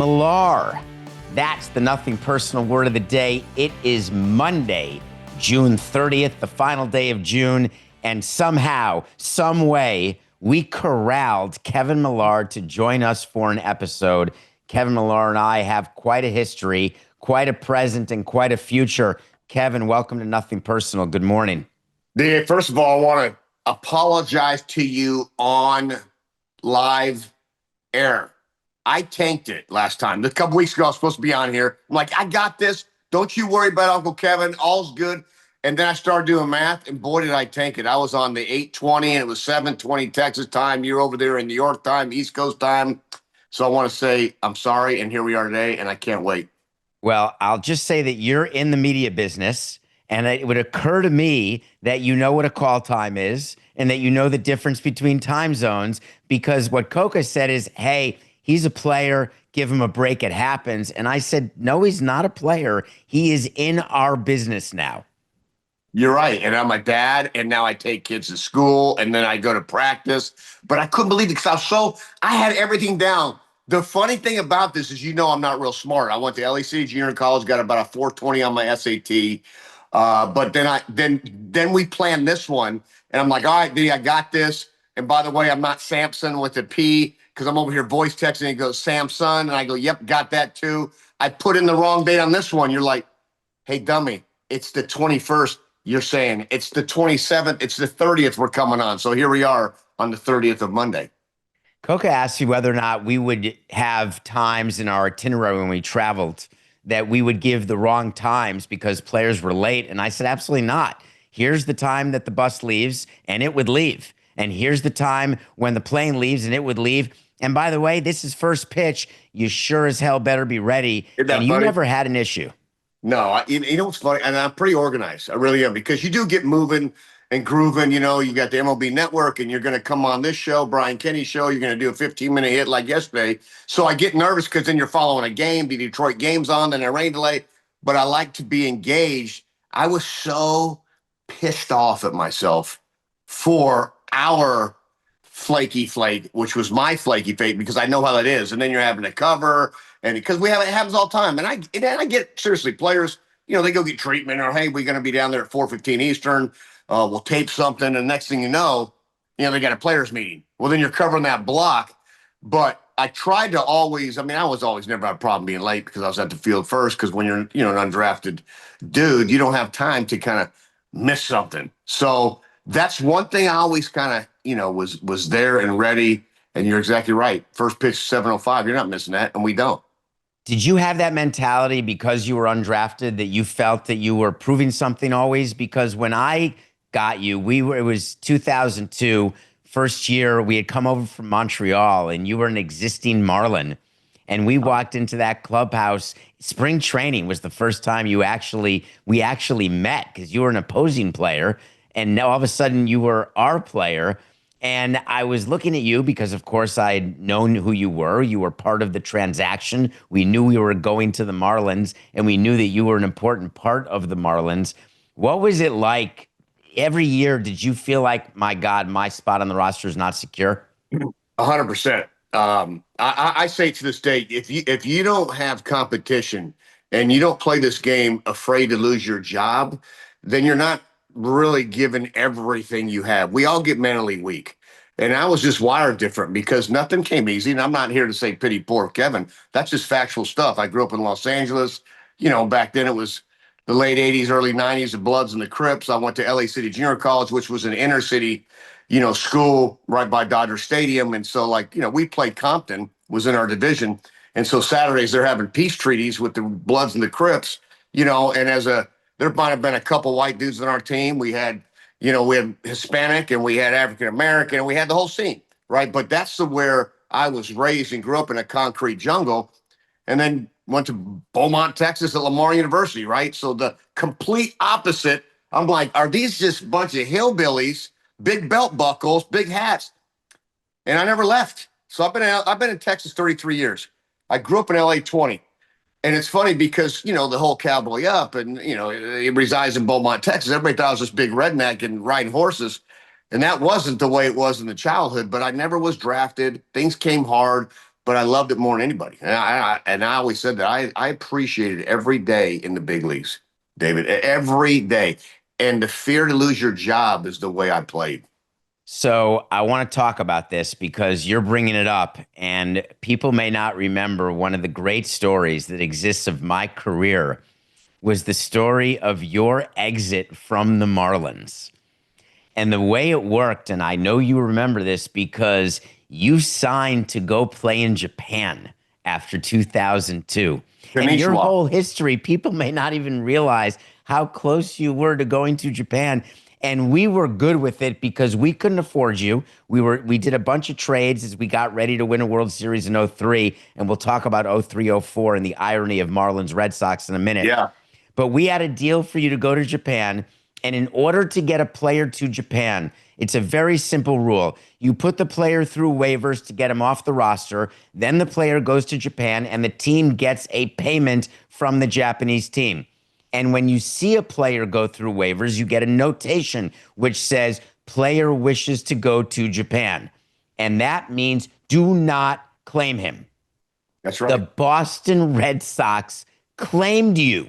Millar. That's the nothing personal word of the day. It is Monday, June 30th, the final day of June, and somehow, some way, we corralled Kevin Millar to join us for an episode. Kevin Millar and I have quite a history, quite a present, and quite a future. Kevin, welcome to Nothing Personal. Good morning. Dave, first of all, I want to apologize to you on live air. I tanked it last time. A couple weeks ago, I was supposed to be on here. I'm like, I got this. Don't you worry about Uncle Kevin. All's good. And then I started doing math, and boy, did I tank it. I was on the 8:20, and it was 7:20 Texas time. You're over there in New York time, East Coast time. So I want to say I'm sorry, and here we are today, and I can't wait. Well, I'll just say that you're in the media business, and it would occur to me that you know what a call time is and that you know the difference between time zones, because what Coca said is, hey, he's a player, give him a break, it happens. And I said, no, he's not a player. He is in our business now. You're right. And I'm a dad, and now I take kids to school, and then I go to practice. But I couldn't believe it because I had everything down. The funny thing about this is, I'm not real smart. I went to LA City Junior College, got about a 420 on my SAT. But then we planned this one, and I'm like, all right, D, I got this. And by the way, I'm not Samson with a P, because I'm over here voice texting, and he goes, Samson. And I go, yep, got that too. I put in the wrong date on this one. You're like, hey, dummy, it's the 21st. You're saying it's the 27th. It's the 30th we're coming on. So here we are on the 30th of Monday. Coca asked you whether or not we would have times in our itinerary when we traveled that we would give the wrong times because players were late. And I said, absolutely not. Here's the time that the bus leaves, and it would leave. And here's the time when the plane leaves, and it would leave. And by the way, this is first pitch. You sure as hell better be ready. And you never had an issue. No, you know what's funny? And I'm pretty organized. I really am, because you do get moving and grooving. You got the MLB Network, and you're going to come on this show, Brian Kenny's show. You're going to do a 15-minute hit like yesterday. So I get nervous because then you're following a game. The Detroit game's on, then a rain delay. But I like to be engaged. I was so pissed off at myself for our flaky flake, which was my flaky fake, because I know how that is. And then you're having to cover, and because it happens all the time. And I get, seriously, players, they go get treatment, or hey, we're going to be down there at 4:15 Eastern. We'll tape something, and next thing you know, they got a players meeting. Well, then you're covering that block. But I tried to always, I was always never had a problem being late because I was at the field first. Because when you're, an undrafted dude, you don't have time to kind of miss something. So that's one thing I always kind of, was there and ready. And you're exactly right. First pitch, 7:05. You're not missing that, and we don't. Did you have that mentality because you were undrafted that you felt that you were proving something always? Because when I got you, it was 2002, first year. We had come over from Montreal, and you were an existing Marlin. And we walked into that clubhouse. Spring training was the first time we actually met, because you were an opposing player. And now all of a sudden you were our player. And I was looking at you because, of course, I had known who you were. You were part of the transaction. We knew we were going to the Marlins, and we knew that you were an important part of the Marlins. What was it like every year? Did you feel like, my God, my spot on the roster is not secure? 100%. I say to this day, if you don't have competition and you don't play this game afraid to lose your job, then you're not really given everything you have. We all get mentally weak. And I was just wired different because nothing came easy. And I'm not here to say pity poor Kevin. That's just factual stuff. I grew up in Los Angeles. Back then it was the late 80s, early 90s, the Bloods and the Crips. I went to LA City Junior College, which was an inner city, school right by Dodger Stadium. And so we played Compton, was in our division. And so Saturdays they're having peace treaties with the Bloods and the Crips, and there might have been a couple white dudes on our team. We had Hispanic, and we had African-American, and we had the whole scene, right? But that's where I was raised and grew up in a concrete jungle, and then went to Beaumont, Texas at Lamar University, right? So the complete opposite. I'm like, are these just a bunch of hillbillies, big belt buckles, big hats? And I never left. So I've been in Texas 33 years. I grew up in LA 20. And it's funny because, the whole cowboy up, and, he resides in Beaumont, Texas. Everybody thought I was this big redneck and riding horses. And that wasn't the way it was in the childhood, but I never was drafted. Things came hard. but I loved it more than anybody. And I always said that I appreciated every day in the big leagues, David, every day. And the fear to lose your job is the way I played. So I want to talk about this because you're bringing it up, and people may not remember one of the great stories that exists of my career was the story of your exit from the Marlins. And the way it worked, and I know you remember this because you signed to go play in Japan after 2002. And your Konnichiwa. whole history, people may not even realize how close you were to going to Japan. And we were good with it because we couldn't afford you. We did a bunch of trades as we got ready to win a World Series in '03, and we'll talk about '03, '04 and the irony of Marlins Red Sox in a minute. Yeah. But we had a deal for you to go to Japan. And in order to get a player to Japan, it's a very simple rule. You put the player through waivers to get him off the roster. Then the player goes to Japan and the team gets a payment from the Japanese team. And when you see a player go through waivers, you get a notation which says player wishes to go to Japan. And that means do not claim him. That's The right. Boston Red Sox claimed you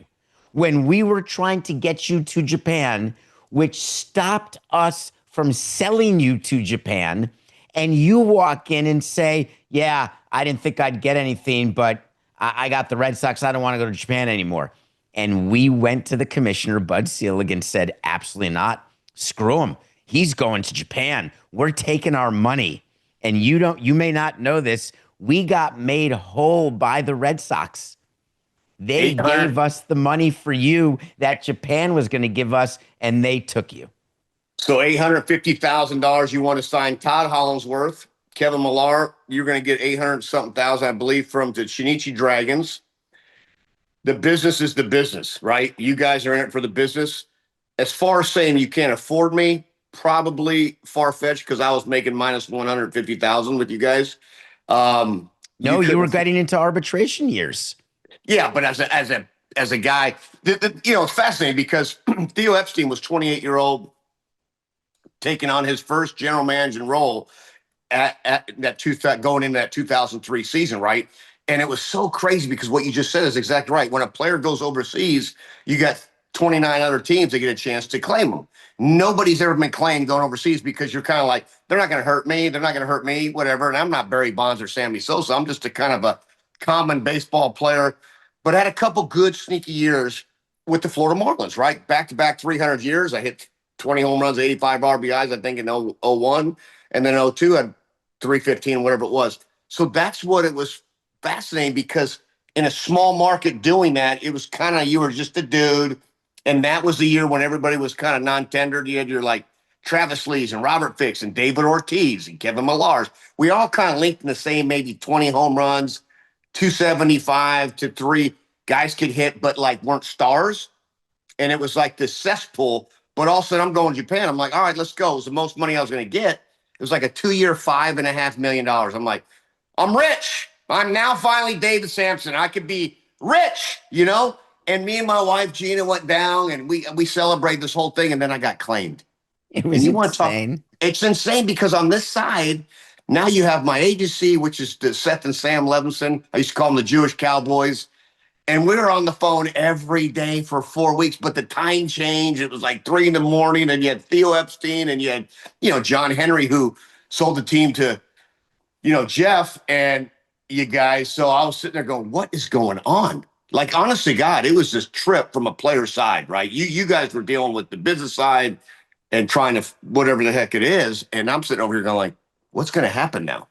when we were trying to get you to Japan, which stopped us from selling you to Japan. And you walk in and say, yeah, I didn't think I'd get anything, but I got the Red Sox. I don't want to go to Japan anymore. And we went to the commissioner, Bud Selig, and said, absolutely not. Screw him. He's going to Japan. We're taking our money. And you may not know this. We got made whole by the Red Sox. They 800. gave us the money for you that Japan was going to give us, and they took you. So $850,000 you want to sign Todd Hollingsworth, Kevin Millar. You're going to get 800 something thousand, I believe, from the Shinichi Dragons. The business is the business, right? You guys are in it for the business. As far as saying you can't afford me, probably far-fetched because I was making minus 150,000 with you guys. No, you were getting into arbitration years. Yeah, but as a guy, it's fascinating because Theo Epstein was 28-year-old taking on his first general managing role at that going into that 2003 season, right? And it was so crazy because what you just said is exactly right. When a player goes overseas, you got 29 other teams that get a chance to claim them. Nobody's ever been claimed going overseas because you're kind of like, they're not going to hurt me. They're not going to hurt me, whatever. And I'm not Barry Bonds or Sammy Sosa. I'm just a kind of a common baseball player, but I had a couple good sneaky years with the Florida Marlins, right? Back-to-back 300 years. I hit 20 home runs, 85 RBIs, I think, in '01. And then '02, I had 315, whatever it was. So that's what it was fascinating because in a small market doing that, it was kind of, you were just a dude. And that was the year when everybody was kind of non-tendered. You had your like Travis Lees and Robert Fix and David Ortiz and Kevin Millar. We all kind of linked in the same maybe 20 home runs, 275 to 3 guys could hit, but like weren't stars. And it was like this cesspool. But all of a sudden, I'm going to Japan. I'm like, all right, let's go. It was the most money I was going to get. It was like a 2-year, $5.5 million. I'm like, I'm rich. I'm now finally David Samson. I could be rich, you know? And me and my wife, Gina, went down and we celebrated this whole thing. And then I got claimed. It And was you want to talk? insane. It's insane because on this side, now you have my agency, which is the Seth and Sam Levinson. I used to call them the Jewish Cowboys. And we were on the phone every day for 4 weeks, but the time changed. It was like 3 in the morning, and you had Theo Epstein, and you had, John Henry, who sold the team to, Jeff and you guys. So I was sitting there going, what is going on? Like, honest to God, it was this trip from a player side, right? You guys were dealing with the business side and trying to whatever the heck it is. And I'm sitting over here going like, what's going to happen now?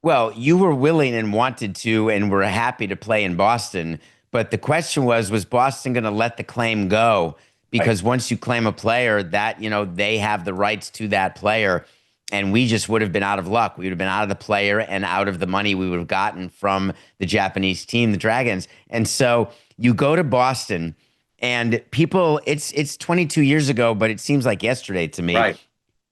Well, you were willing and wanted to and were happy to play in Boston. But the question was Boston going to let the claim go? Because once you claim a player, that, they have the rights to that player. And we just would have been out of luck. We would have been out of the player and out of the money we would have gotten from the Japanese team, the Dragons. And so you go to Boston and people, it's 22 years ago, but it seems like yesterday to me. Right.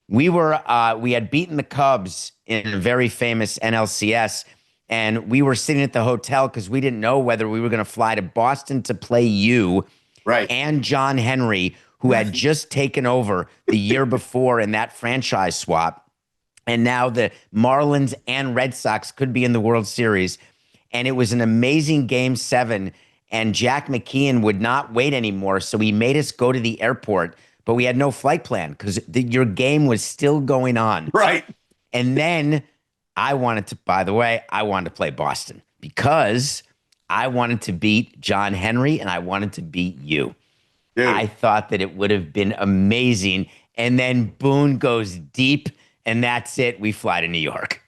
We had beaten the Cubs in a very famous NLCS, and we were sitting at the hotel because we didn't know whether we were going to fly to Boston to play you, Right. and John Henry, who had just taken over the year before in that franchise swap. And now the Marlins and Red Sox could be in the World Series. And it was an amazing game seven. And Jack McKeon would not wait anymore. So he made us go to the airport, but we had no flight plan because your game was still going on. Right. And then by the way, I wanted to play Boston because I wanted to beat John Henry and I wanted to beat you. I Dude, thought that it would have been amazing. And then Boone goes deep, and that's it. We fly to New York.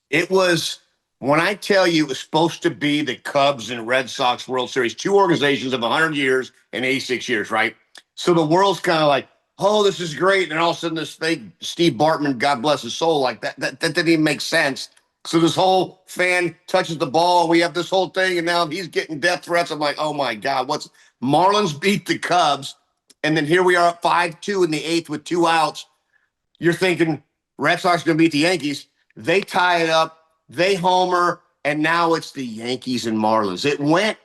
it was when I tell you it was supposed to be the Cubs and Red Sox World Series, two organizations of 100 years and 86 years, right? So the world's kind of like, oh, this is great. And all of a sudden, this fake Steve Bartman, God bless his soul, like that didn't even make sense. So this whole fan touches the ball. We have this whole thing, and now he's getting death threats. I'm like, oh my God, what's Marlins beat the Cubs, and then here we are up 5-2 in the eighth with 2 outs. You're thinking Red Sox are going to beat the Yankees. They tie it up. They homer, and now it's the Yankees and Marlins. It went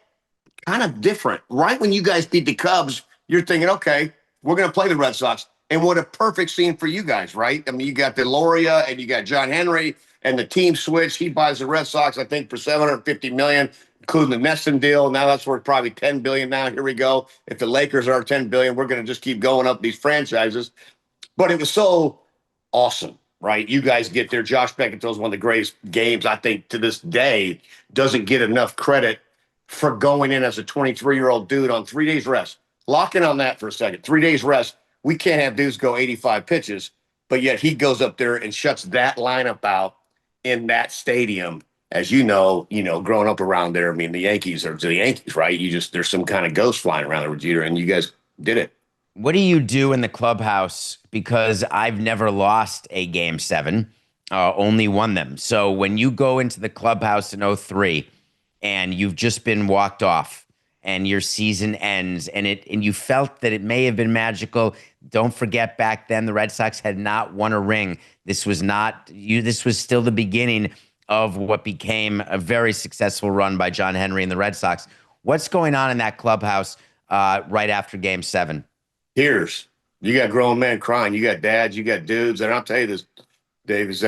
kind of different. Right when you guys beat the Cubs, you're thinking, okay, we're going to play the Red Sox. And what a perfect scene for you guys, right? I mean, you got Deloria and you got John Henry, and the team switch. He buys the Red Sox, I think, for $750 million, including the Nesson deal. Now that's worth probably $10 billion. Now here we go. If the Lakers are $10 billion, we're going to just keep going up these franchises. But it was so awesome, right? You guys get there. Josh Beckett is one of the greatest games, I think, to this day. Doesn't get enough credit for going in as a 23-year-old dude on 3 days rest. Lock in on that for a second. 3 days rest. We can't have dudes go 85 pitches, but yet he goes up there and shuts that lineup out in that stadium. As you know, growing up around there, I mean, the Yankees are the Yankees, right? There's some kind of ghost flying around there with Jeter, and you guys did it. What do you do in the clubhouse? Because I've never lost a game seven, only won them. So when you go into the clubhouse in '03 and you've just been walked off and your season ends and you felt that it may have been magical. Don't forget back then the Red Sox had not won a ring. This was not you. This was still the beginning of what became a very successful run by John Henry and the Red Sox. What's going on in that clubhouse right after game seven? Tears. You got grown men crying. You got dads. You got dudes. And I'll tell you this, Dave, is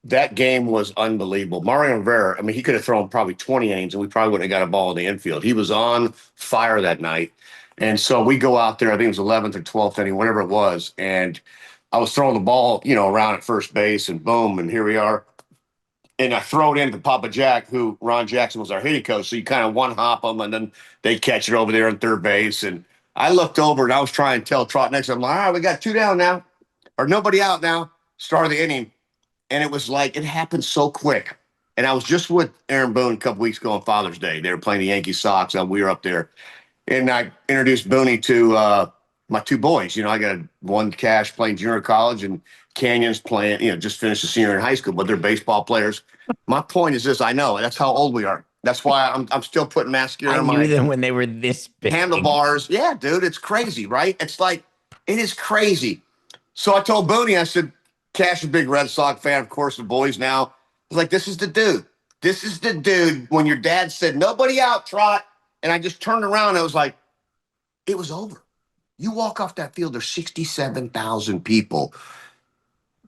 that game was unbelievable. Mario Rivera, I mean, he could have thrown probably 20 innings and we probably wouldn't have got a ball in the infield. He was on fire that night. And so we go out there, I think it was 11th or 12th inning, whatever it was. And I was throwing the ball, around at first base and boom, and here we are. And I throw it into Papa Jack, who Ron Jackson was our hitting coach. So you kind of one hop them and then they catch it over there on third base. And I looked over and I was trying to tell Trot next. I'm like, all right, we got 2 down now, or nobody out now. Start of the inning. And it was like, it happened so quick. And I was just with Aaron Boone a couple weeks ago on Father's Day. They were playing the Yankees Sox, and we were up there. And I introduced Booney to my 2 boys. I got one Cash playing junior college, and Canyon's playing, just finished a senior in high school, but they're baseball players. My point is this: I know that's how old we are. That's why I'm still putting mascara on my. I knew them when they were this big. Handlebars. Yeah, dude, it's crazy, right? It's like, it is crazy. So I told Booney, I said, Cash is a big Red Sox fan, of course, the boys now. I was like, this is the dude. This is the dude. When your dad said, nobody out, Trot, and I just turned around and I was like, it was over. You walk off that field, there's 67,000 people.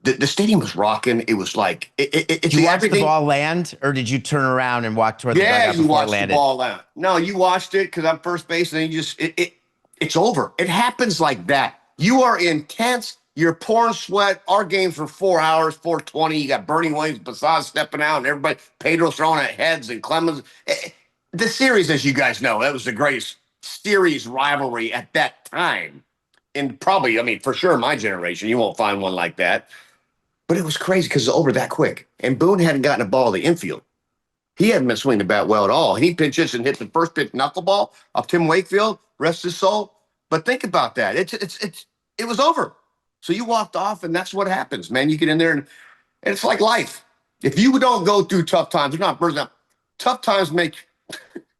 The stadium was rocking. It was like Did you watch the ball land, or did you turn around and walk toward the dugout you before it watched landed? the ball land. No, you watched it because I'm first base, and then you just it's over. It happens like that. You are intense. You're pouring sweat. Our games were 4 hours, 4:20. You got Bernie Williams, Bassaz stepping out, and everybody, Pedro throwing at heads, and Clemens. The series, as you guys know, that was the greatest series rivalry at that time. And probably, I mean, for sure, my generation, you won't find one like that. But it was crazy because it's over that quick. And Boone hadn't gotten a ball to the infield. He hadn't been swinging the bat well at all. He pitches and hit the first pitch knuckleball off Tim Wakefield, rest his soul. But think about that. It was over. So you walked off, and that's what happens, man. You get in there, and it's like life. If you don't go through tough times, you're not burning up. Tough times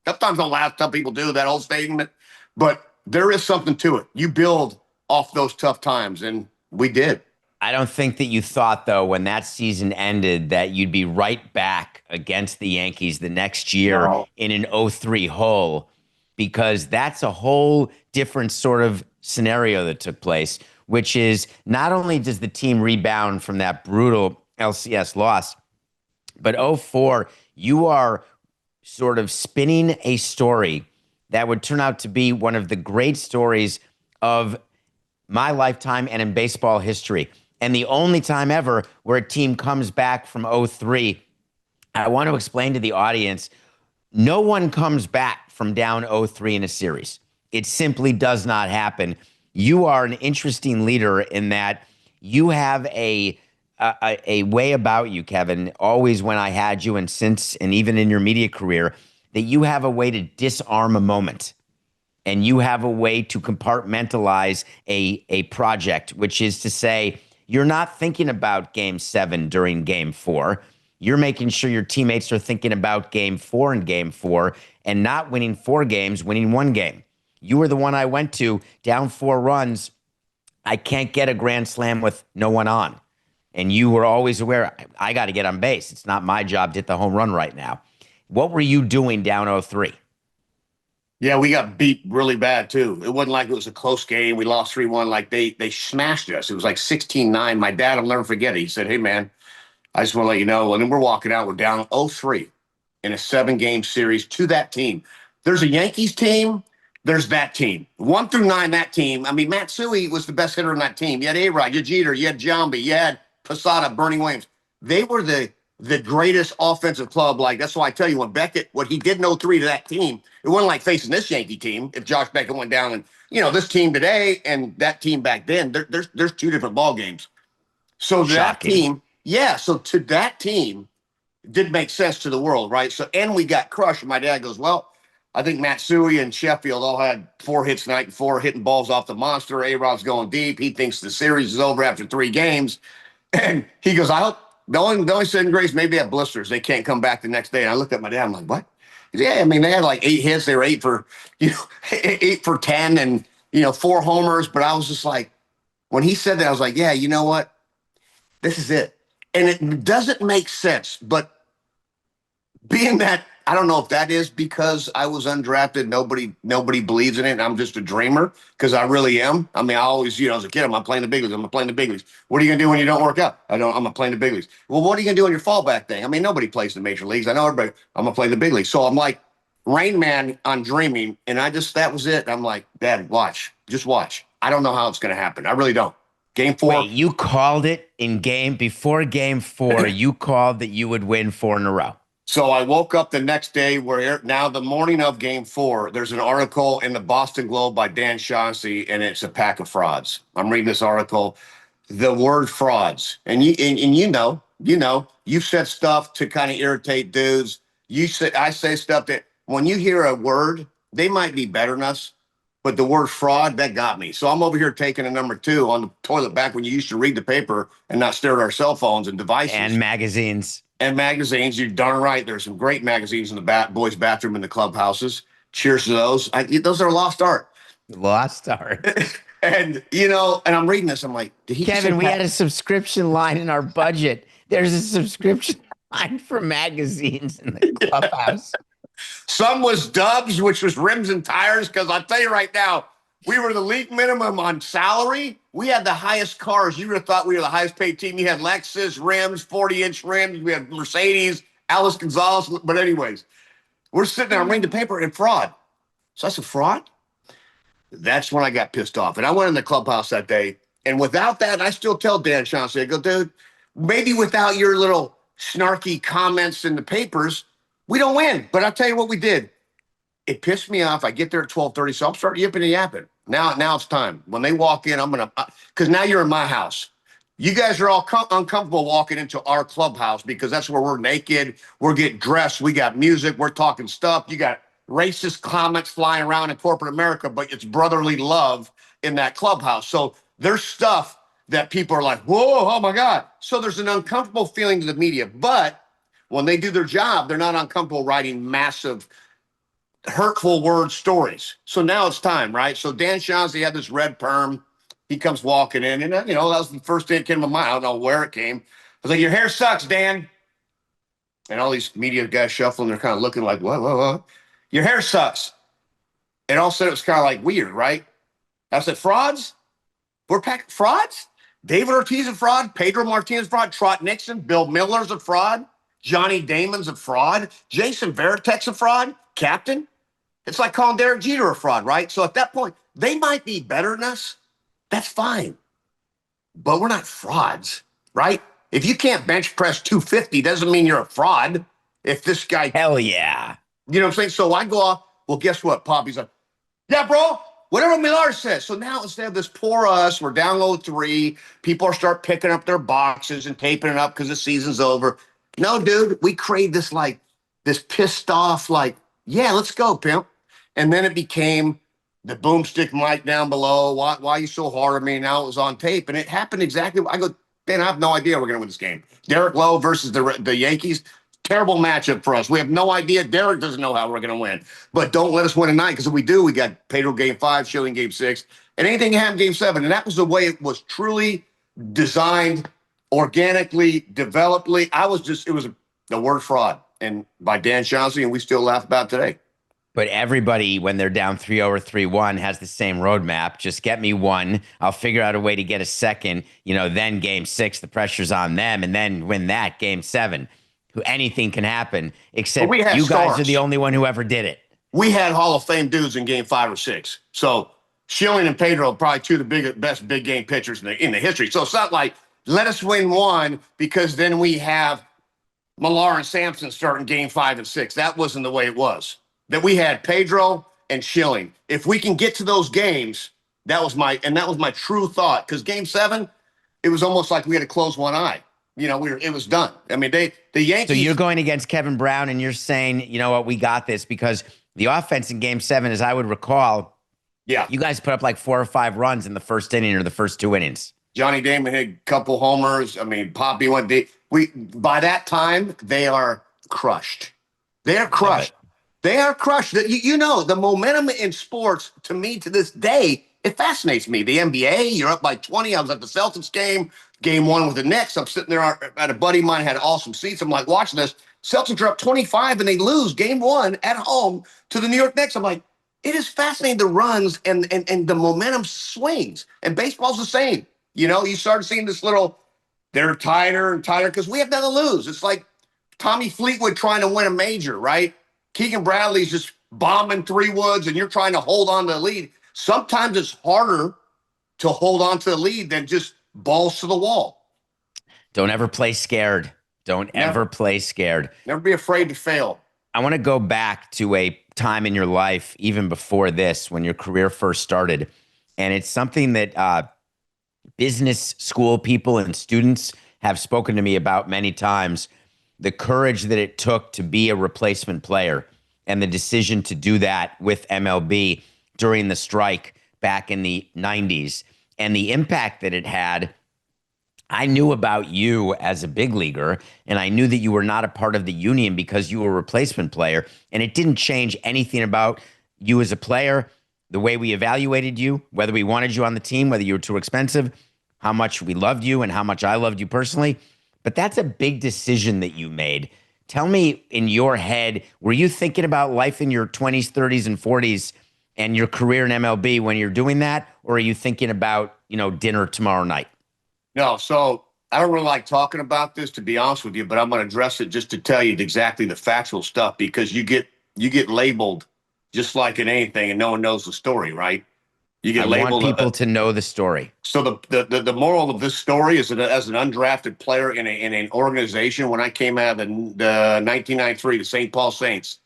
don't last. Some people do, that old statement. But there is something to it. You build off those tough times, and we did. I don't think that you thought, though, when that season ended, that you'd be right back against the Yankees the next year in an '03 hole, because that's a whole different sort of scenario that took place, which is not only does the team rebound from that brutal LCS loss. But '04, you are sort of spinning a story that would turn out to be one of the great stories of my lifetime and in baseball history. And the only time ever where a team comes back from '03. I want to explain to the audience, no one comes back from down '03 in a series. It simply does not happen. You are an interesting leader in that you have a way about you, Kevin, always when I had you and since and even in your media career, that you have a way to disarm a moment and you have a way to compartmentalize a project, which is to say, you're not thinking about game 7 during game 4. You're making sure your teammates are thinking about game 4 and game 4 and not winning 4 games, winning 1 game. You were the one I went to down 4 runs. I can't get a grand slam with no one on. And you were always aware, I got to get on base. It's not my job to hit the home run right now. What were you doing down '03? Yeah, we got beat really bad too. It wasn't like it was a close game. We lost 3-1. Like they smashed us. It was like 16-9. My dad will never forget it. He said, "Hey man, I just want to let you know." And then we're walking out. We're down 0-3 in a 7-game series to that team. There's a Yankees team. There's that team. 1 through 9, that team. I mean, Matsui was the best hitter in that team. You had A-Rod, you had Jeter, you had Giambi, you had Posada, Bernie Williams. They were the greatest offensive club. Like, that's why I tell you, when Beckett, what he did in '03 to that team, it wasn't like facing this Yankee team. If Josh Beckett went down and, this team today and that team back then, there's 2 different ball games. So that Shocking. team, yeah. So to that team, it did make sense to the world, right? So, and we got crushed. And my dad goes, "Well, I think Matsui and Sheffield all had 4 hits the night before, hitting balls off the monster. A-Rod's going deep. He thinks the series is over after 3 games." And he goes, "I hope the only saving grace maybe have blisters. They can't come back the next day." And I looked at my dad. I'm like, "What?" He said, "Yeah, I mean, they had like 8 hits. They were 8 for, 8 for 10 and, 4 homers." But I was just like, when he said that, I was like, "Yeah, you know what? This is it." And it doesn't make sense. But being that, I don't know if that is because I was undrafted. Nobody believes in it. And I'm just a dreamer because I really am. I mean, I always, as a kid, I'm playing the big leagues. I'm playing the big leagues. What are you going to do when you don't work out? I'm going to play the big leagues. Well, what are you going to do on your fallback thing? I mean, nobody plays in the major leagues. I know everybody. I'm going to play the big leagues. So I'm like Rain Man on dreaming. And that was it. I'm like, "Dad, watch. Just watch. I don't know how it's going to happen. I really don't." Game 4. Wait, you called it before game 4, you called that you would win 4 in a row. So I woke up the next day now the morning of game 4, there's an article in the Boston Globe by Dan Shaughnessy, and it's a pack of frauds. I'm reading this article, the word frauds. And you've said stuff to kind of irritate dudes. I say stuff that when you hear a word, they might be better than us, but the word fraud, that got me. So I'm over here taking a number 2 on the toilet back when you used to read the paper and not stare at our cell phones and devices. And magazines. And magazines, you're darn right. There's some great magazines in the boys' bathroom in the clubhouses. Cheers to those. Those are lost art. Lost art. And I'm reading this. I'm like, did he Kevin, we had a subscription line in our budget. There's a subscription line for magazines in the clubhouse. Some was Dubs, which was rims and tires. Because I'll tell you right now, we were the league minimum on salary. We had the highest cars. You would have thought we were the highest paid team. You had Lexus rims, 40-inch rims. We had Mercedes, Alice Gonzalez. But anyways, we're sitting there. I'm reading the paper and fraud. So I said, fraud? That's when I got pissed off. And I went in the clubhouse that day. And without that, I still tell Dan Shaughnessy, I go, "Dude, maybe without your little snarky comments in the papers, we don't win." But I'll tell you what we did. It pissed me off. I get there at 12:30, so I'm starting yipping and yapping. Now it's time. When they walk in, I'm going to, because now you're in my house. You guys are all uncomfortable walking into our clubhouse because that's where we're naked. We're getting dressed. We got music. We're talking stuff. You got racist comments flying around in corporate America, but it's brotherly love in that clubhouse. So there's stuff that people are like, "Whoa, oh my God." So there's an uncomfortable feeling to the media. But when they do their job, they're not uncomfortable writing massive hurtful word stories. So now it's time, right? So Dan Shaughnessy had this red perm. He comes walking in, and that was the first thing that came to my mind. I don't know where it came. I was like, "Your hair sucks, Dan." And all these media guys shuffling, they're kind of looking like, what? "Your hair sucks." And all of a sudden it was kind of like weird, right? I said, "Frauds? We're packing frauds?" David Ortiz a fraud, Pedro Martinez fraud, Trot Nixon, Bill Miller's a fraud, Johnny Damon's a fraud, Jason Veritek's a fraud, captain. It's like calling Derek Jeter a fraud, right? So at that point, they might be better than us. That's fine. But we're not frauds, right? If you can't bench press 250, doesn't mean you're a fraud. If this guy, Hell yeah. you know what I'm saying? So I go off, well, guess what? Poppy's like, yeah, bro, whatever Millar says. So now instead of this poor us, we're down low 3. People are start picking up their boxes and taping it up because the season's over. No, dude, we crave this like this pissed off, like, yeah, let's go, pimp. And then it became the boomstick mic down below. Why are you so hard on me? Now it was on tape. And it happened exactly. I go, man, I have no idea we're going to win this game. Derek Lowe versus the Yankees. Terrible matchup for us. We have no idea. Derek doesn't know how we're going to win. But don't let us win tonight, because if we do, we got Pedro game 5, Schilling game 6, and anything can happen game 7. And that was the way it was truly designed, organically, developedly. It was the word fraud, and by Dan Chauncey, and we still laugh about it today. But everybody, when they're down 3-0 or 3-1, has the same roadmap. Just get me one. I'll figure out a way to get a second. Then game 6, the pressure's on them, and then win that game 7. Anything can happen, except you guys stars. are the only one who ever did it. We had Hall of Fame dudes in game 5 or 6. So Schilling and Pedro are probably 2 of the best big game pitchers in the history. So it's not like, let us win 1 because then we have Millar and Samson starting game 5 and 6. That wasn't the way it was. That we had Pedro and Schilling. If we can get to those games, that was my true thought. Because game 7, it was almost like we had to close one eye. It was done. I mean, the Yankees. So you're going against Kevin Brown, and you're saying, you know what, we got this, because the offense in game 7, as I would recall, you guys put up like 4 or 5 runs in the first inning or the first 2 innings. Johnny Damon hit a couple homers. I mean, Poppy went deep. By that time, they are crushed. They are crushed. They are crushed. The momentum in sports, to me, to this day, it fascinates me. The NBA, you're up by 20. I was at the Celtics game 1 with the Knicks. I'm sitting there at a buddy of mine, had awesome seats. I'm like watching this. Celtics are up 25 and they lose game 1 at home to the New York Knicks. I'm like, it is fascinating, the runs and the momentum swings. And baseball's the same. You start seeing this little, they're tighter and tighter because we have nothing to lose. It's like Tommy Fleetwood trying to win a major, right? Keegan Bradley's just bombing 3 woods and you're trying to hold on to the lead. Sometimes it's harder to hold on to the lead than just balls to the wall. Don't ever play scared. Don't ever play scared. Never be afraid to fail. I want to go back to a time in your life, even before this, when your career first started. And it's something that business school people and students have spoken to me about many times. The courage that it took to be a replacement player and the decision to do that with MLB during the strike back in the 90s and the impact that it had. I knew about you as a big leaguer, and I knew that you were not a part of the union because you were a replacement player, and it didn't change anything about you as a player, the way we evaluated you, whether we wanted you on the team, whether you were too expensive, how much we loved you and how much I loved you personally. But that's a big decision that you made. Tell me, in your head, were you thinking about life in your 20s, 30s, and 40s and your career in MLB when you're doing that? Or are you thinking about, dinner tomorrow night? No, so I don't really like talking about this, to be honest with you, but I'm going to address it just to tell you exactly the factual stuff, because you get labeled just like in anything and no one knows the story, right? You get labeled. I want people to know the story. So the moral of this story is that as an undrafted player in an organization, when I came out of the 1993, the St. Paul Saints,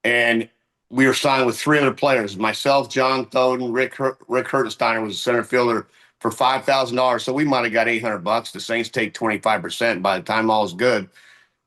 and we were signed with 3 other players, myself, John Thoden, Rick Hertensteiner was a center fielder, for $5,000. So we might have got $800. The Saints take 25% by the time all is good.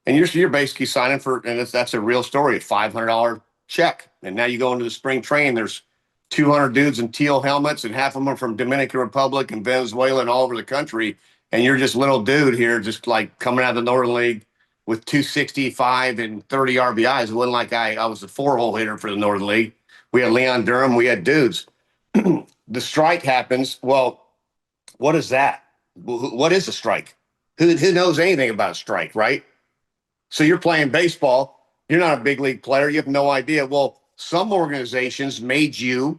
And you're basically signing for, and that's a real story, a $500 check. And now you go into the spring training, there's 200 dudes in teal helmets, and half of them are from Dominican Republic and Venezuela and all over the country. And you're just little dude here, just like coming out of the Northern League with 265 and 30 RBIs. It wasn't like I was a 4-hole hitter for the Northern League. We had Leon Durham, we had dudes. The strike happens. Well, what is that? What is a strike? Who knows anything about a strike, right? So you're playing baseball. You're not a big league player. You have no idea. Well, some organizations made you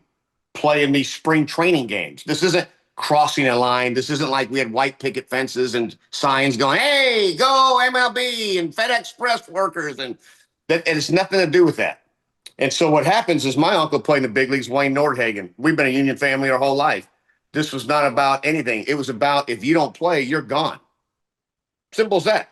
play in these spring training games. This isn't crossing a line. This isn't like we had white picket fences and signs going, "Hey, go MLB and FedEx Express workers," and it's nothing to do with that. And so what happens is my uncle played in the big leagues, Wayne Nordhagen. We've been a Union family our whole life. This was not about anything. It was about if you don't play, you're gone. Simple as that.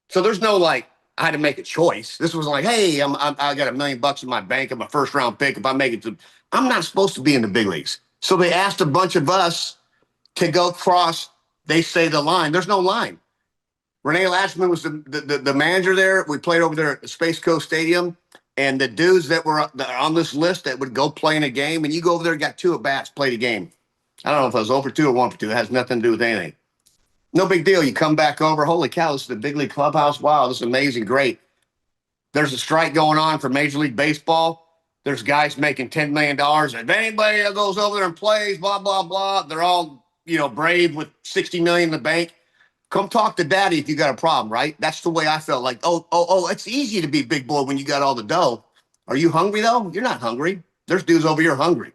So there's no like, I had to make a choice. This was like, hey, I got $1 million in my bank. I'm a first round pick. If I make it to, I'm not supposed to be in the big leagues. So they asked a bunch of us to go cross, they say the line. There's no line. Renee Latchman was the manager there. We played over there at the Space Coast Stadium. And the dudes that were on this list that would go play in a game, and you go over there and got 2 at bats, played a game. I don't know if I was 0 for 2 or 1 for 2. It has nothing to do with anything. No big deal. You come back over. Holy cow, this is the big league clubhouse. Wow, this is amazing. Great. There's a strike going on for Major League Baseball. There's guys making $10 million. If anybody that goes over there and plays, blah, blah, blah, they're all, brave with $60 million in the bank. Come talk to daddy if you got a problem, right? That's the way I felt. Like, oh, it's easy to be big boy when you got all the dough. Are you hungry, though? You're not hungry. There's dudes over here hungry.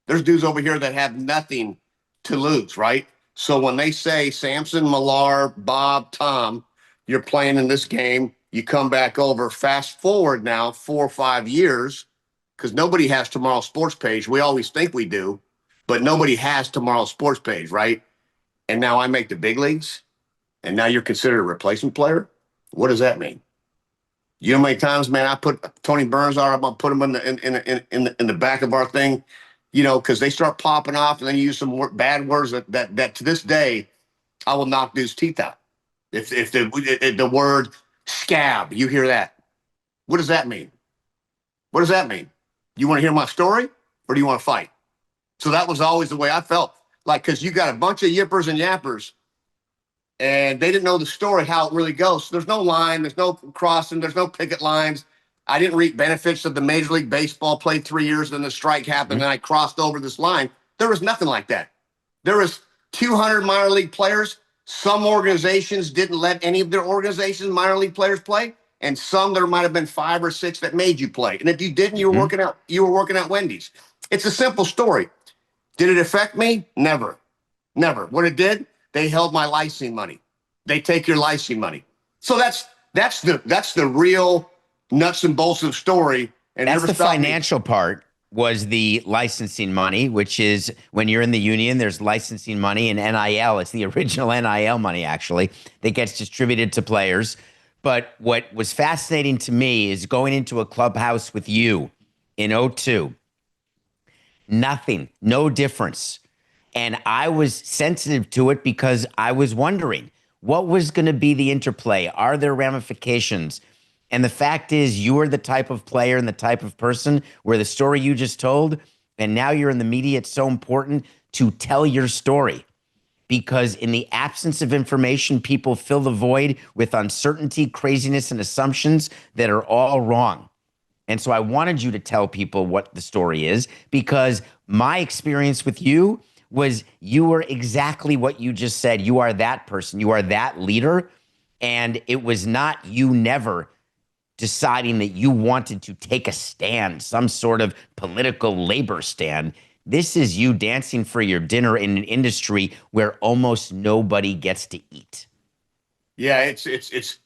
There's dudes over here that have nothing to lose, right? So when they say Samson, Millar, Bob, Tom, you're playing in this game, you come back over, fast forward now 4 or 5 years, because nobody has tomorrow's sports page. We always think we do, but nobody has tomorrow's sports page, right? And now I make the big leagues. And now you're considered a replacement player? What does that mean? You know how many times, man, I put Tony Burns on, I'm gonna put him in the back of our thing, because they start popping off, and then you use some bad words that to this day I will knock dudes' teeth out. If the word scab, you hear that, what does that mean? What does that mean? You want to hear my story, or do you want to fight? So that was always the way I felt, like, because you got a bunch of yippers and yappers. And they didn't know the story, how it really goes. So there's no line, there's no crossing, there's no picket lines. I didn't reap benefits of the Major League Baseball, played 3 years, then the strike happened, and I crossed over this line. There was nothing like that. There was 200 minor league players. Some organizations didn't let any of their organizations, minor league players, play, and some there might have been 5 or 6 that made you play. And if you didn't, you were working at Wendy's. It's a simple story. Did it affect me? Never. What it did? They held my licensing money. They take your licensing money. So that's the real nuts and bolts of the story. And that's the financial part, was the licensing money, which is when you're in the union, there's licensing money and NIL. It's the original NIL money, actually, that gets distributed to players. But what was fascinating to me is going into a clubhouse with you in 2002. Nothing, no difference. And I was sensitive to it because I was wondering what was going to be the interplay. Are there ramifications? And the fact is, you are the type of player and the type of person where the story you just told, and now you're in the media, it's so important to tell your story. Because in the absence of information, people fill the void with uncertainty, craziness, and assumptions that are all wrong. And so I wanted you to tell people what the story is, because my experience with you was you were exactly what you just said. You are that person. You are that leader. And it was not you never deciding that you wanted to take a stand, some sort of political labor stand. This is you dancing for your dinner in an industry where almost nobody gets to eat. Yeah, it's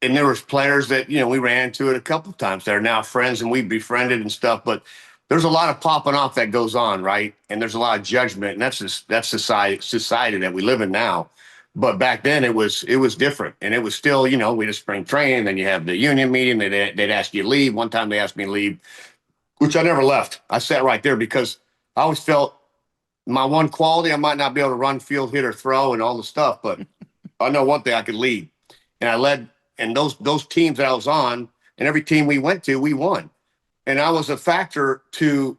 and there was players that, we ran into it a couple of times that are now friends and we befriended and stuff, but there's a lot of popping off that goes on, right? And there's a lot of judgment, and that's society that we live in now. But back then it was different, and it was still, we had spring training, then you have the union meeting, they'd ask you to leave. One time they asked me to leave, which I never left. I sat right there because I always felt my one quality, I might not be able to run, field, hit, or throw and all the stuff, but I know one thing, I could lead. And I led, and those teams that I was on, and every team we went to, we won. And I was a factor to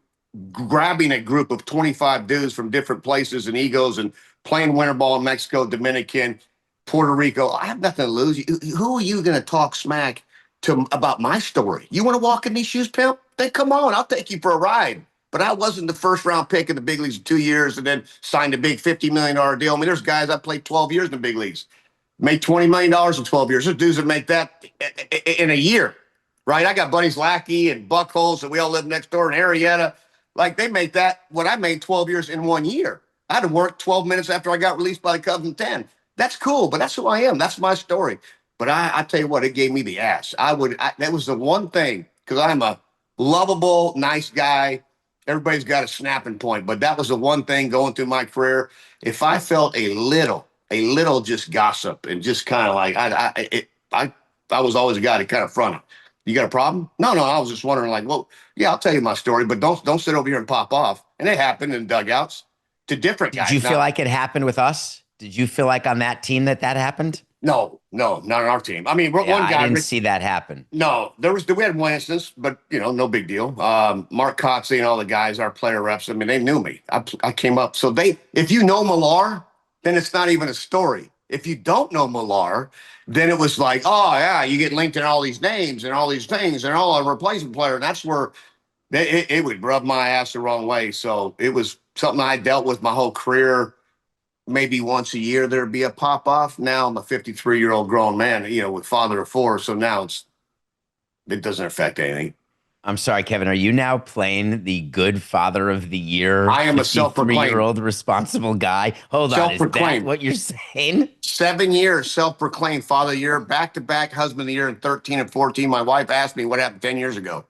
grabbing a group of 25 dudes from different places and egos and playing winter ball in Mexico, Dominican, Puerto Rico. I have nothing to lose. Who are you going to talk smack to about my story? You want to walk in these shoes, pimp? Then come on, I'll take you for a ride. But I wasn't the first round pick in the big leagues in 2 years and then signed a big $50 million deal. I mean, there's guys I played 12 years in the big leagues, made $20 million in 12 years. There's dudes that make that in a year. Right, I got buddies Lackey and Buckholes, and we all live next door in Arietta. Like, they make that what I made 12 years in 1 year. I had to work 12 minutes after I got released by the Cubs in 10. That's cool, but that's who I am. That's my story. But I tell you what, it gave me the ass. That was the one thing, because I'm a lovable, nice guy. Everybody's got a snapping point, but that was the one thing going through my career. If I felt a little just gossip and just kind of like, I was always a guy that kind of fronted. You got a problem? No, no. I was just wondering, like, well, yeah, I'll tell you my story, but don't sit over here and pop off. And it happened in dugouts to different Did guys. you feel like it happened with us? Did you feel like on that team that happened? No, no, not on our team. I mean, Yeah, one I guy. didn't see that happen. No, we had one instance, but no big deal. Mark Coxey and all the guys, our player reps. I mean, they knew me. I came up. So if you know Millar, then it's not even a story. If you don't know Millar, then it was like, oh yeah, you get linked in all these names and all these things and all a replacement player. And that's where it would rub my ass the wrong way. So it was something I dealt with my whole career. Maybe once a year there'd be a pop off. Now I'm a 53-year-old grown man, with father of four. So now it doesn't affect anything. I'm sorry, Kevin. Are you now playing the good father of the year, I am a 53-year-old responsible guy? Hold on. Is that what you're saying? 7 years self-proclaimed father of the year, back-to-back husband of the year in 13 and 14. My wife asked me what happened 10 years ago.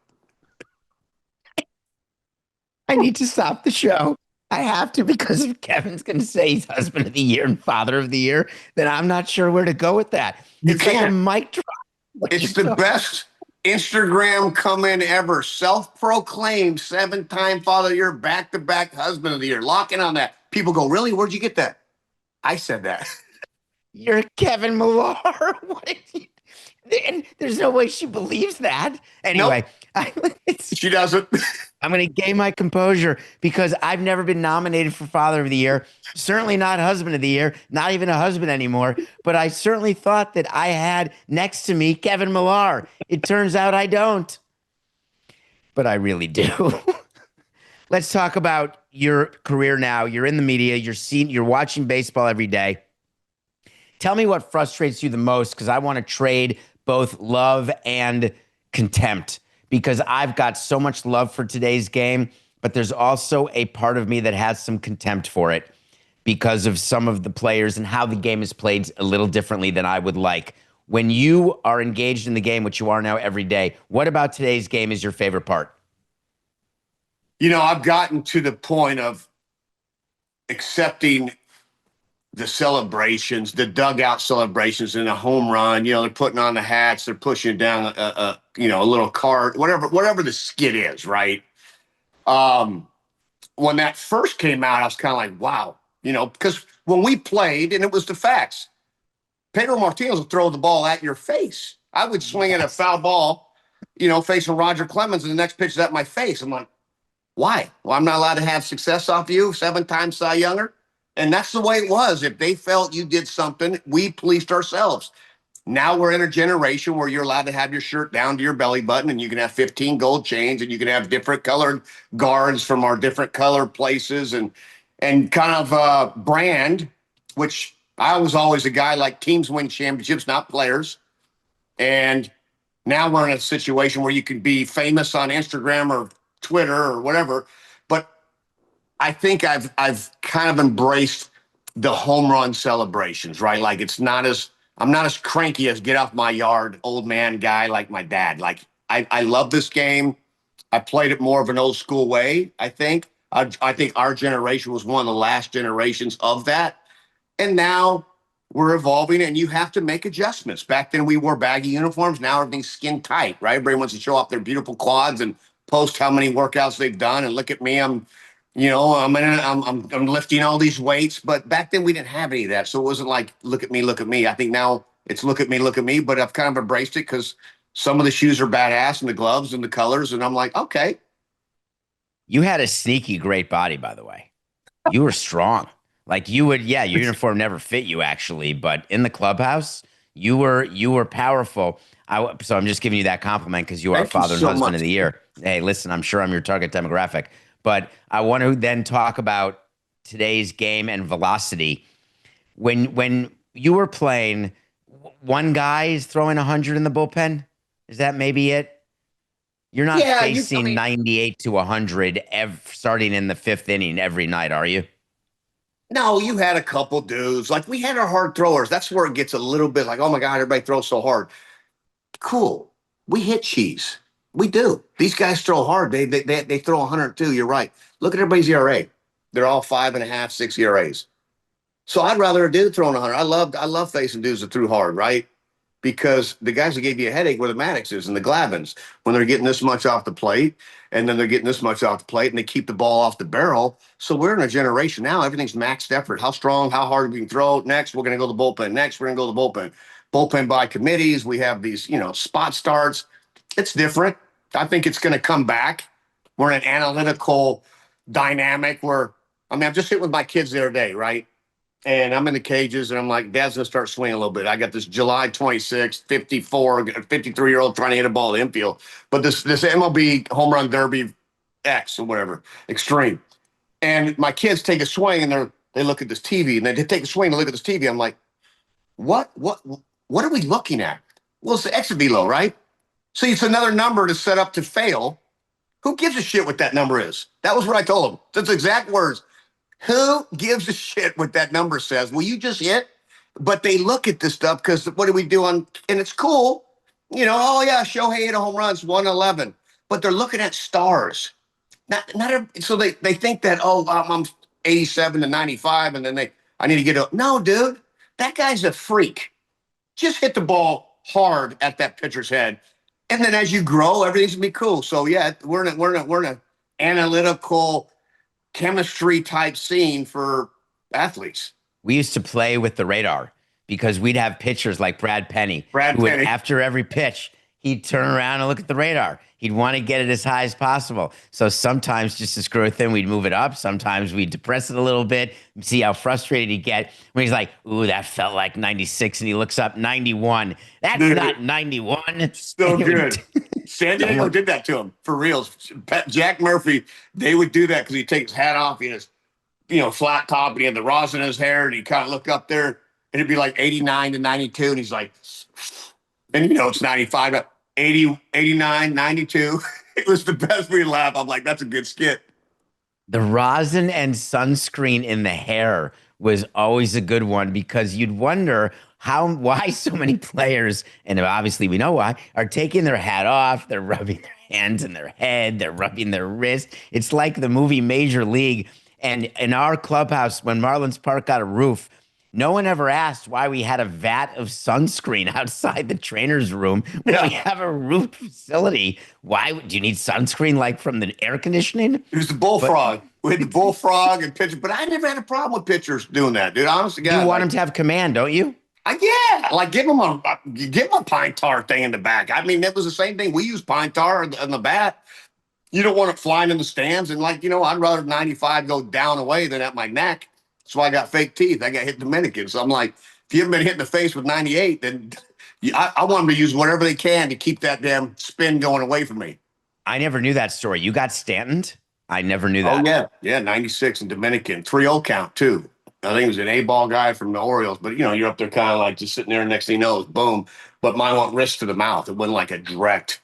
I need to stop the show. I have to, because if Kevin's going to say he's husband of the year and father of the year, then I'm not sure where to go with that. It's like a mic drop. It's the best Instagram come in ever. Self-proclaimed 7-time father of the year, back-to-back husband of the year. Locking on that. People go, really? Where'd you get that? I said that. You're Kevin Millar. And there's no way she believes that. Anyway, nope. She doesn't. I'm going to gain my composure because I've never been nominated for Father of the Year. Certainly not Husband of the Year, not even a husband anymore. But I certainly thought that I had next to me Kevin Millar. It turns out I don't. But I really do. Let's talk about your career now. You're in the media. You're watching baseball every day. Tell me what frustrates you the most, because I want to trade both love and contempt, because I've got so much love for today's game, but there's also a part of me that has some contempt for it because of some of the players and how the game is played a little differently than I would like. When you are engaged in the game, which you are now every day, what about today's game is your favorite part? I've gotten to the point of accepting the celebrations, the dugout celebrations in a home run. They're putting on the hats, they're pushing down a little cart, whatever the skit is, right? When that first came out, I was kind of like, wow, because when we played, and it was the facts, Pedro Martinez will throw the ball at your face. I would swing at a foul ball, facing Roger Clemens, and the next pitch is at my face. I'm like, why? Well, I'm not allowed to have success off you, 7-time Cy Younger. And that's the way it was. If they felt you did something, we policed ourselves. Now we're in a generation where you're allowed to have your shirt down to your belly button, and you can have 15 gold chains, and you can have different colored guards from our different color places, and kind of brand, which I was always a guy like teams win championships, not players. And now we're in a situation where you can be famous on Instagram or Twitter or whatever, but I think I've kind of embraced the home run celebrations, right? Like I'm not as cranky as get off my yard, old man guy like my dad. Like I love this game. I played it more of an old school way. I think our generation was one of the last generations of that. And now we're evolving, and you have to make adjustments. Back then we wore baggy uniforms. Now everything's skin tight, right? Everybody wants to show off their beautiful quads and post how many workouts they've done. And look at me, I'm lifting all these weights, but back then we didn't have any of that. So it wasn't like, look at me, look at me. I think now it's look at me, but I've kind of embraced it because some of the shoes are badass and the gloves and the colors. And I'm like, okay. You had a sneaky great body, by the way. You were strong. Like your uniform never fit you actually, but in the clubhouse, you were powerful. So I'm just giving you that compliment because you are father and husband of the year. Hey, listen, I'm sure I'm your target demographic. But I want to then talk about today's game and velocity. When you were playing, one guy is throwing 100 in the bullpen. Is that maybe it? You're not facing 98 to 100 starting in the fifth inning every night, are you? No, you had a couple dudes. Like we had our hard throwers. That's where it gets a little bit like, oh my God, everybody throws so hard. Cool. We hit cheese. We do. These guys throw hard. They throw 102. You're right. Look at everybody's ERA. They're all 5.5, 6 ERAs. So I'd rather a dude throwing 100. I love facing dudes that threw hard, right? Because the guys that gave you a headache were the Maddoxes and the Glavins when they're getting this much off the plate, and then they're getting this much off the plate, and they keep the ball off the barrel. So we're in a generation now. Everything's maxed effort. How strong, how hard we can throw. Next, we're going to go to the bullpen. Next, we're going to go to the bullpen. Bullpen by committees. We have these, spot starts. It's different. I think it's going to come back. We're in an analytical dynamic where, I'm just sitting with my kids the other day, right? And I'm in the cages, and I'm like, Dad's going to start swinging a little bit. I got this July 26th, 53-year-old trying to hit a ball to the infield. But this MLB home run derby X or whatever, extreme. And my kids take a swing, and they look at this TV, and they take a swing and look at this TV. I'm like, what are we looking at? Well, it's the exit velo, right? So it's another number to set up to fail. Who gives a shit what that number is? That was what I told them. That's exact words. Who gives a shit what that number says? Well, you just hit. But they look at this stuff because what do we do on, and it's cool. Oh yeah, Shohei hit a home run, it's 111. But they're looking at stars. So they think that, oh, I'm 87 to 95, and then I need to get up. No, dude, that guy's a freak. Just hit the ball hard at that pitcher's head. And then as you grow, everything's gonna be cool. So yeah, we're in an analytical chemistry type scene for athletes. We used to play with the radar because we'd have pitchers like Brad Penny. After every pitch, he'd turn around and look at the radar. He'd want to get it as high as possible. So sometimes just to screw with him, we'd move it up. Sometimes we'd depress it a little bit, see how frustrated he'd get. When he's like, ooh, that felt like 96. And he looks up 91. That's not 91. So good. San Diego did that to him for reals. Jack Murphy, they would do that because he'd take his hat off. He had his, flat top, and he had the rosin in his hair, and he'd kind of look up there, and it'd be like 89 to 92. And he's like, and it's 95. 80, 89, 92. It was the best. We laugh. I'm like, that's a good skit. The rosin and sunscreen in the hair was always a good one because you'd wonder why so many players, and obviously we know why, are taking their hat off. They're rubbing their hands in their head. They're rubbing their wrist. It's like the movie Major League. And in our clubhouse, when Marlins Park got a roof, no one ever asked why we had a vat of sunscreen outside the trainer's room when we have a roofed facility. Why do you need sunscreen like from the air conditioning? It was the bullfrog. We had the bullfrog and pitcher, but I never had a problem with pitchers doing that, dude. Honestly, God, you want them to have command, don't you? Yeah, like give them a pine tar thing in the back. I mean, that was the same thing. We use pine tar on the bat. You don't want it flying in the stands, and I'd rather 95 go down away than at my neck. So I got fake teeth. I got hit Dominican. So I'm like, if you haven't been hit in the face with 98, then I want them to use whatever they can to keep that damn spin going away from me. I never knew that story. You got Stantoned? I never knew that. Oh, yeah. Yeah, 96 in Dominican. 3-0 count, too. I think it was an A-ball guy from the Orioles. But, you're up there kind of like just sitting there. Next thing you know, boom. But mine went wrist to the mouth. It wasn't like a direct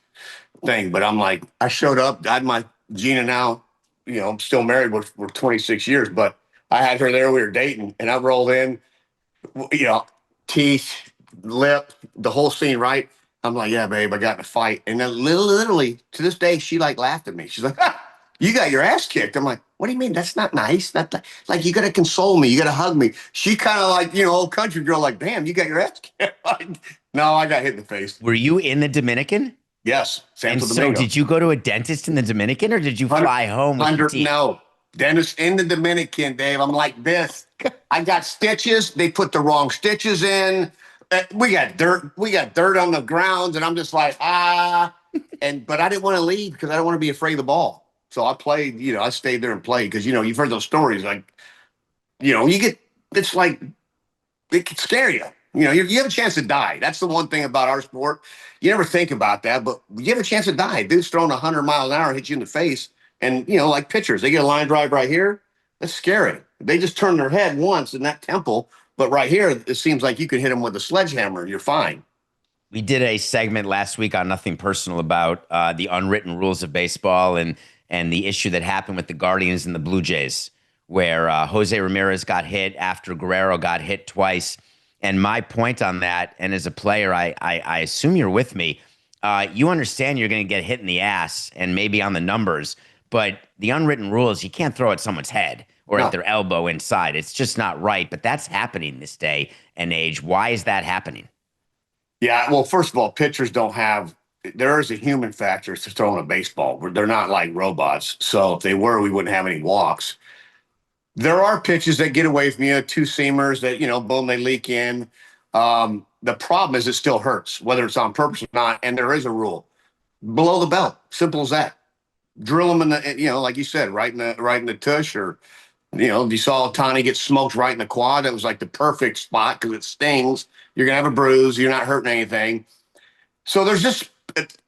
thing. But I'm like, I showed up. I had my Gina now. I'm still married for 26 years. But I had her there. We were dating, and I rolled in, teeth, lip, the whole scene, right? I'm like, yeah, babe, I got in a fight. And then literally, to this day, she laughed at me. She's like, you got your ass kicked. I'm like, what do you mean? That's not nice. That's like you got to console me. You got to hug me. She kind of like, old country girl, like, damn, you got your ass kicked. No, I got hit in the face. Were you in the Dominican? Yes. Samson, so did you go to a dentist in the Dominican, or did you fly home with your teeth? No. Dentist in the Dominican, Dave. I'm like this. I got stitches. They put the wrong stitches in. We got dirt. We got dirt on the grounds, and I'm just like, but I didn't want to leave because I don't want to be afraid of the ball. So I played. I stayed there and played because you've heard those stories. Like, it's like it can scare you. You have a chance to die. That's the one thing about our sport. You never think about that, but you have a chance to die. Dude's throwing 100 miles an hour, hit you in the face. And, like pitchers, they get a line drive right here. That's scary. They just turn their head once in that temple. But right here, it seems like you could hit them with a sledgehammer. You're fine. We did a segment last week on Nothing Personal about the unwritten rules of baseball and the issue that happened with the Guardians and the Blue Jays, where Jose Ramirez got hit after Guerrero got hit twice. And my point on that, and as a player, I assume you're with me. You understand you're going to get hit in the ass and maybe on the numbers, but the unwritten rule is you can't throw at someone's head or at No. their elbow inside. It's just not right. But that's happening this day and age. Why is that happening? Yeah, well, first of all, pitchers don't have. There is a human factor to throwing a baseball. They're not like robots. So if they were, we wouldn't have any walks. There are pitches that get away from you, two seamers that boom, they leak in. The problem is it still hurts, whether it's on purpose or not. And there is a rule below the belt. Simple as that. Drill them in the, like you said, right in the tush, or if you saw Tani get smoked right in the quad, that was like the perfect spot because it stings. You're gonna have a bruise. You're not hurting anything. So there's just,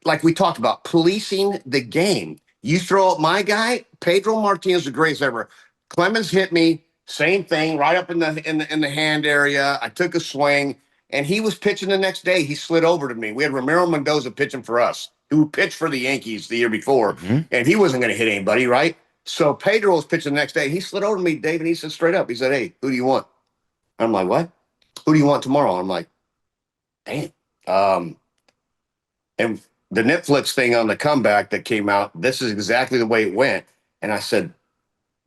like we talked about, policing the game. You throw up my guy, Pedro Martinez, the greatest ever. Clemens hit me, same thing, right up in the hand area. I took a swing, and he was pitching the next day. He slid over to me. We had Ramiro Mendoza pitching for us, who pitched for the Yankees the year before, and he wasn't going to hit anybody, right? So Pedro was pitching the next day. He slid over to me, Dave, and he said straight up, he said, "Hey, who do you want?" I'm like, "What? Who do you want tomorrow?" I'm like, "Damn." And the Netflix thing on the comeback that came out, this is exactly the way it went. And I said,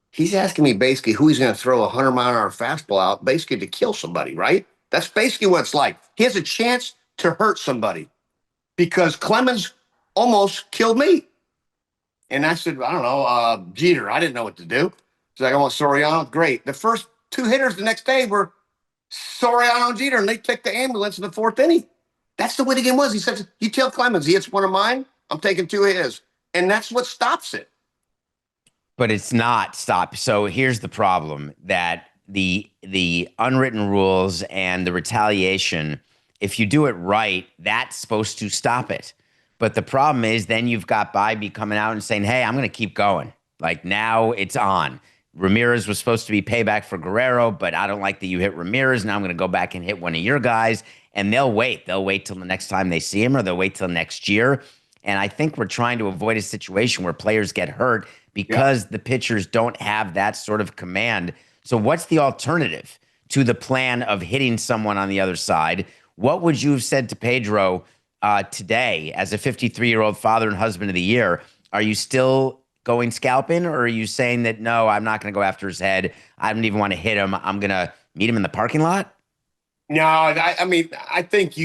he's asking me basically who he's going to throw a 100-mile-an-hour fastball out, basically to kill somebody, right? That's basically what it's like. He has a chance to hurt somebody because Clemens almost killed me. And I said, I don't know, Jeter. I didn't know what to do. He's like, I want Soriano. Great. The first two hitters the next day were Soriano and Jeter, and they took the ambulance in the fourth inning. That's the way the game was. He said, you tell Clemens he hits one of mine, I'm taking two of his. And that's what stops it. But it's not stop. So here's the problem, that the unwritten rules and the retaliation, if you do it right, that's supposed to stop it. But the problem is then you've got Bybee coming out and saying, hey, I'm going to keep going. Like now it's on. Ramirez was supposed to be payback for Guerrero, but I don't like that you hit Ramirez. Now I'm going to go back and hit one of your guys. And they'll wait. They'll wait till the next time they see him, or they'll wait till next year. And I think we're trying to avoid a situation where players get hurt because the pitchers don't have that sort of command. So what's the alternative to the plan of hitting someone on the other side? What would you have said to Pedro today as a 53-year-old father and husband of the year? Are you still going scalping, or are you saying that, no, I'm not going to go after his head. I don't even want to hit him. I'm going to meet him in the parking lot? No, I mean, I think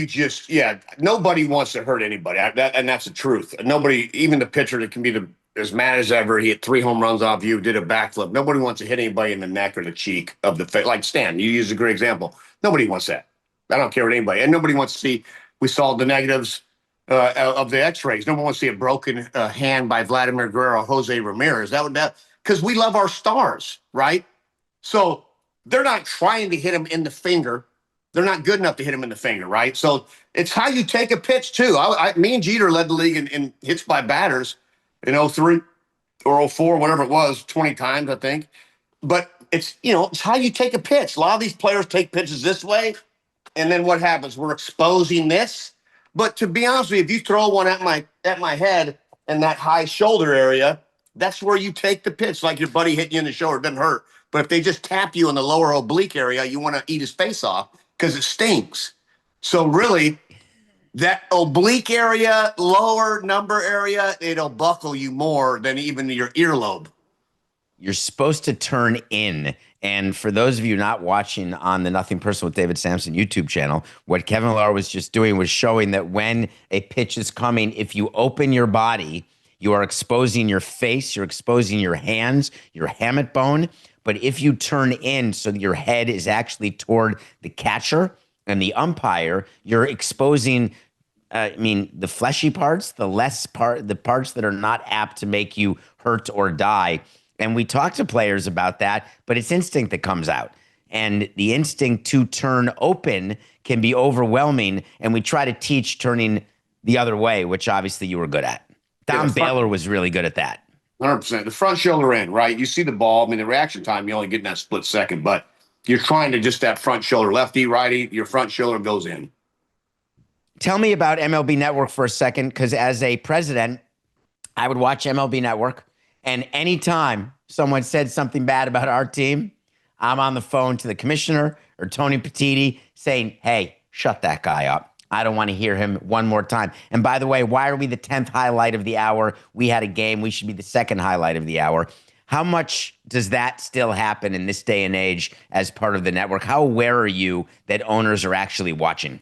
nobody wants to hurt anybody. And that's the truth. Nobody, even the pitcher that can be as mad as ever, he hit 3 home runs off you, did a backflip. Nobody wants to hit anybody in the neck or the cheek of the face. Like Stan, you used a great example. Nobody wants that. I don't care what anybody. And nobody wants to see, we saw the negatives of the x-rays. No one wants to see a broken hand by Vladimir Guerrero, Jose Ramirez. Because we love our stars, right? So they're not trying to hit him in the finger. They're not good enough to hit him in the finger, right? So it's how you take a pitch, too. Me and Jeter led the league in hits by batters in 03 or 04, whatever it was, 20 times, I think. But it's how you take a pitch. A lot of these players take pitches this way, and then what happens? We're exposing this. But to be honest with you, if you throw one at my head in that high shoulder area, that's where you take the pitch, like your buddy hitting you in the shoulder. It doesn't hurt. But if they just tap you in the lower oblique area, you want to eat his face off because it stings. So really, that oblique area, lower number area, it'll buckle you more than even your earlobe. You're supposed to turn in. And for those of you not watching on the Nothing Personal with David Samson YouTube channel, what Kevin Millar was just doing was showing that when a pitch is coming, if you open your body, you are exposing your face, you're exposing your hands, your hamate bone. But if you turn in so that your head is actually toward the catcher and the umpire, you're exposing, the fleshy parts, the parts that are not apt to make you hurt or die. And we talk to players about that, but it's instinct that comes out. And the instinct to turn open can be overwhelming. And we try to teach turning the other way, which obviously you were good at. Don Baylor was really good at that. 100%. The front shoulder in, right? You see the ball. I mean, the reaction time, you only get in that split second, but you're trying to just that front shoulder, lefty, righty, your front shoulder goes in. Tell me about MLB Network for a second, because as a president, I would watch MLB Network, and anytime someone said something bad about our team, I'm on the phone to the commissioner or Tony Petitti saying, hey, shut that guy up. I don't want to hear him one more time. And by the way, why are we the 10th highlight of the hour? We had a game. We should be the second highlight of the hour. How much does that still happen in this day and age as part of the network? How aware are you that owners are actually watching?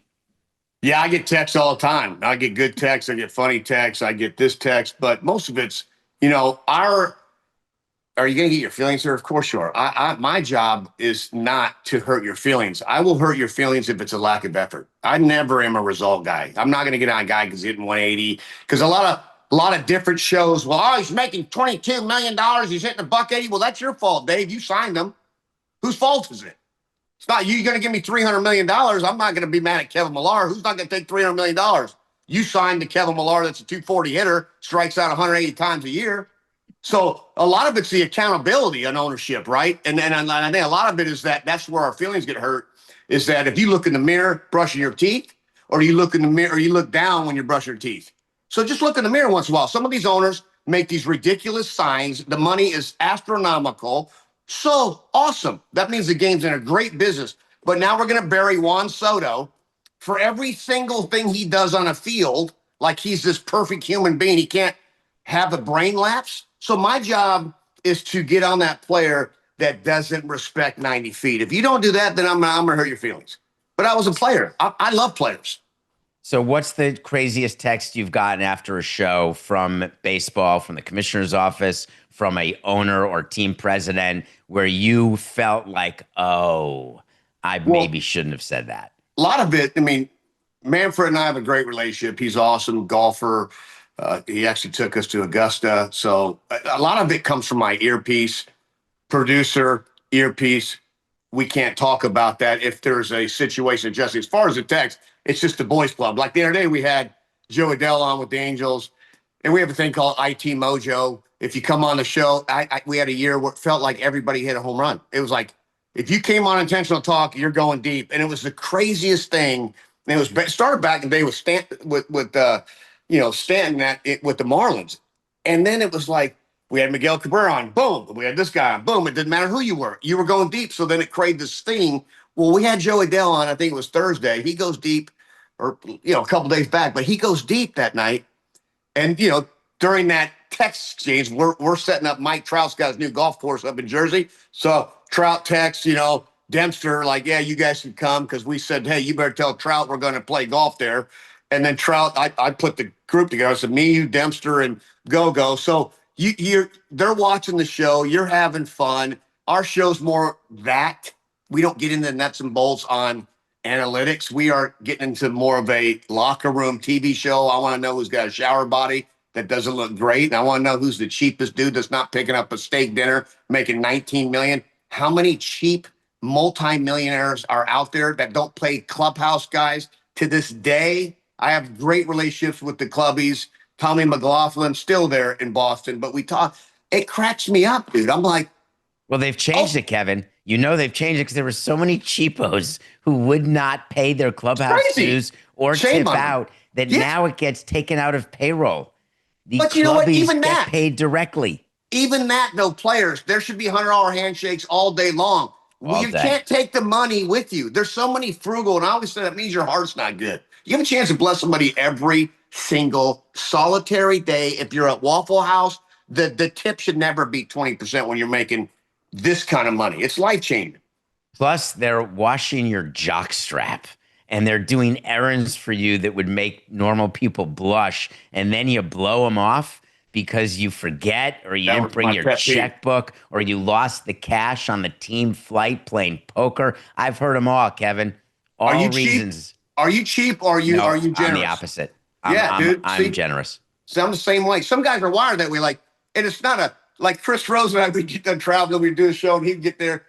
Yeah, I get texts all the time. I get good texts. I get funny texts. I get this text, but most of it's, are you going to get your feelings hurt? Of course you are. My job is not to hurt your feelings. I will hurt your feelings if it's a lack of effort. I never am a result guy. I'm not going to get on a guy because he's hitting 180. Because a lot of different shows. Well, he's making $22 million. He's hitting a buck 80. Well, that's your fault, Dave. You signed him. Whose fault is it? It's not you going to give me $300 million. I'm not going to be mad at Kevin Millar. Who's not going to take $300 million? You signed the Kevin Millar that's a 240 hitter, strikes out 180 times a year. So a lot of it's the accountability on ownership, right? And I think a lot of it is that's where our feelings get hurt, is that if you look in the mirror brushing your teeth, or you look in the mirror, or you look down when you're brushing your teeth. So just look in the mirror once in a while. Some of these owners make these ridiculous signs. The money is astronomical. So awesome. That means the game's in a great business. But now we're going to bury Juan Soto for every single thing he does on a field, like he's this perfect human being. He can't have a brain lapse. So my job is to get on that player that doesn't respect 90 feet. If you don't do that, then I'm going to hurt your feelings. But I was a player. I love players. So what's the craziest text you've gotten after a show from baseball, from the commissioner's office, from a owner or team president, where you felt like, oh, I maybe shouldn't have said that? A lot of it, I mean, Manfred and I have a great relationship. He's awesome, golfer. He actually took us to Augusta. So a lot of it comes from my earpiece, producer, earpiece. We can't talk about that if there's a situation adjusting. As far as the text, it's just the boys club. Like the other day, we had Joe Adele on with the Angels, and we have a thing called IT Mojo. If you come on the show, we had a year where it felt like everybody hit a home run. It was like, if you came on Intentional Talk, you're going deep. And it was the craziest thing. And it started back in the day with Stanton, Stanton with the Marlins. And then it was like, we had Miguel Cabrera on, boom. We had this guy on, boom. It didn't matter who you were. You were going deep. So then it created this thing. Well, we had Joe Adele on, I think it was Thursday. He goes deep, or, a couple days back, but he goes deep that night. And, during that text exchange, we're setting up. Mike Trout's got his new golf course up in Jersey. So Trout texts, Dempster, like, yeah, you guys can come, because we said, hey, you better tell Trout we're going to play golf there. And then Trout, I put the group together. I said, me, you, Dempster, and Go-Go. So they're watching the show. You're having fun. Our show's more that. We don't get into the nuts and bolts on analytics. We are getting into more of a locker room TV show. I want to know who's got a shower body that doesn't look great. And I want to know who's the cheapest dude that's not picking up a steak dinner, making $19 million. How many cheap multimillionaires are out there that don't play clubhouse guys? To this day, I have great relationships with the clubbies. Tommy McLaughlin, still there in Boston, but we talk. It cracks me up, dude. I'm like, well, they've changed it, Kevin. They've changed it because there were so many cheapos who would not pay their clubhouse dues or tip out that now it gets taken out of payroll. The but you know what? Even get paid directly. Even that, though, players, there should be $100 handshakes all day long. You can't take the money with you. There's so many frugal, and I always say that means your heart's not good. You have a chance to bless somebody every single solitary day. If you're at Waffle House, the tip should never be 20% when you're making this kind of money. It's life-changing. Plus, they're washing your jock strap, and they're doing errands for you that would make normal people blush, and then you blow them off because you forget, or you didn't bring your checkbook, or you lost the cash on the team flight playing poker. I've heard them all, Kevin. All reasons. Cheap? Are you cheap, or are you generous? I'm the opposite. I'm generous. So I'm the same way. Some guys are wired that way. And it's not like Chris Rose and I, we'd get done traveling, we'd do a show, and he'd get there.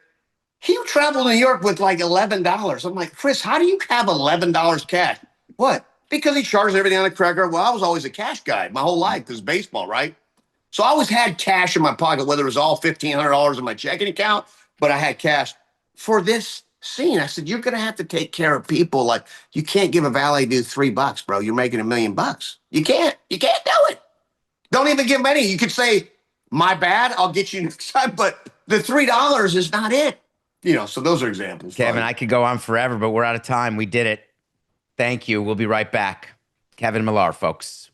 He would travel to New York with like $11. I'm like, Chris, how do you have $11 cash? What? Because he charges everything on the credit card. Well, I was always a cash guy my whole life because baseball, right? So I always had cash in my pocket, whether it was all $1,500 in my checking account, but I had cash for this scene. I said, you're going to have to take care of people. Like, you can't give a valet dude $3, bro. You're making $1 million. You can't do it. Don't even give him any. You could say, My bad. I'll get you next time. But the $3 is not it. So those are examples. Kevin, Fine. I could go on forever, but we're out of time. We did it. Thank you. We'll be right back. Kevin Millar, folks.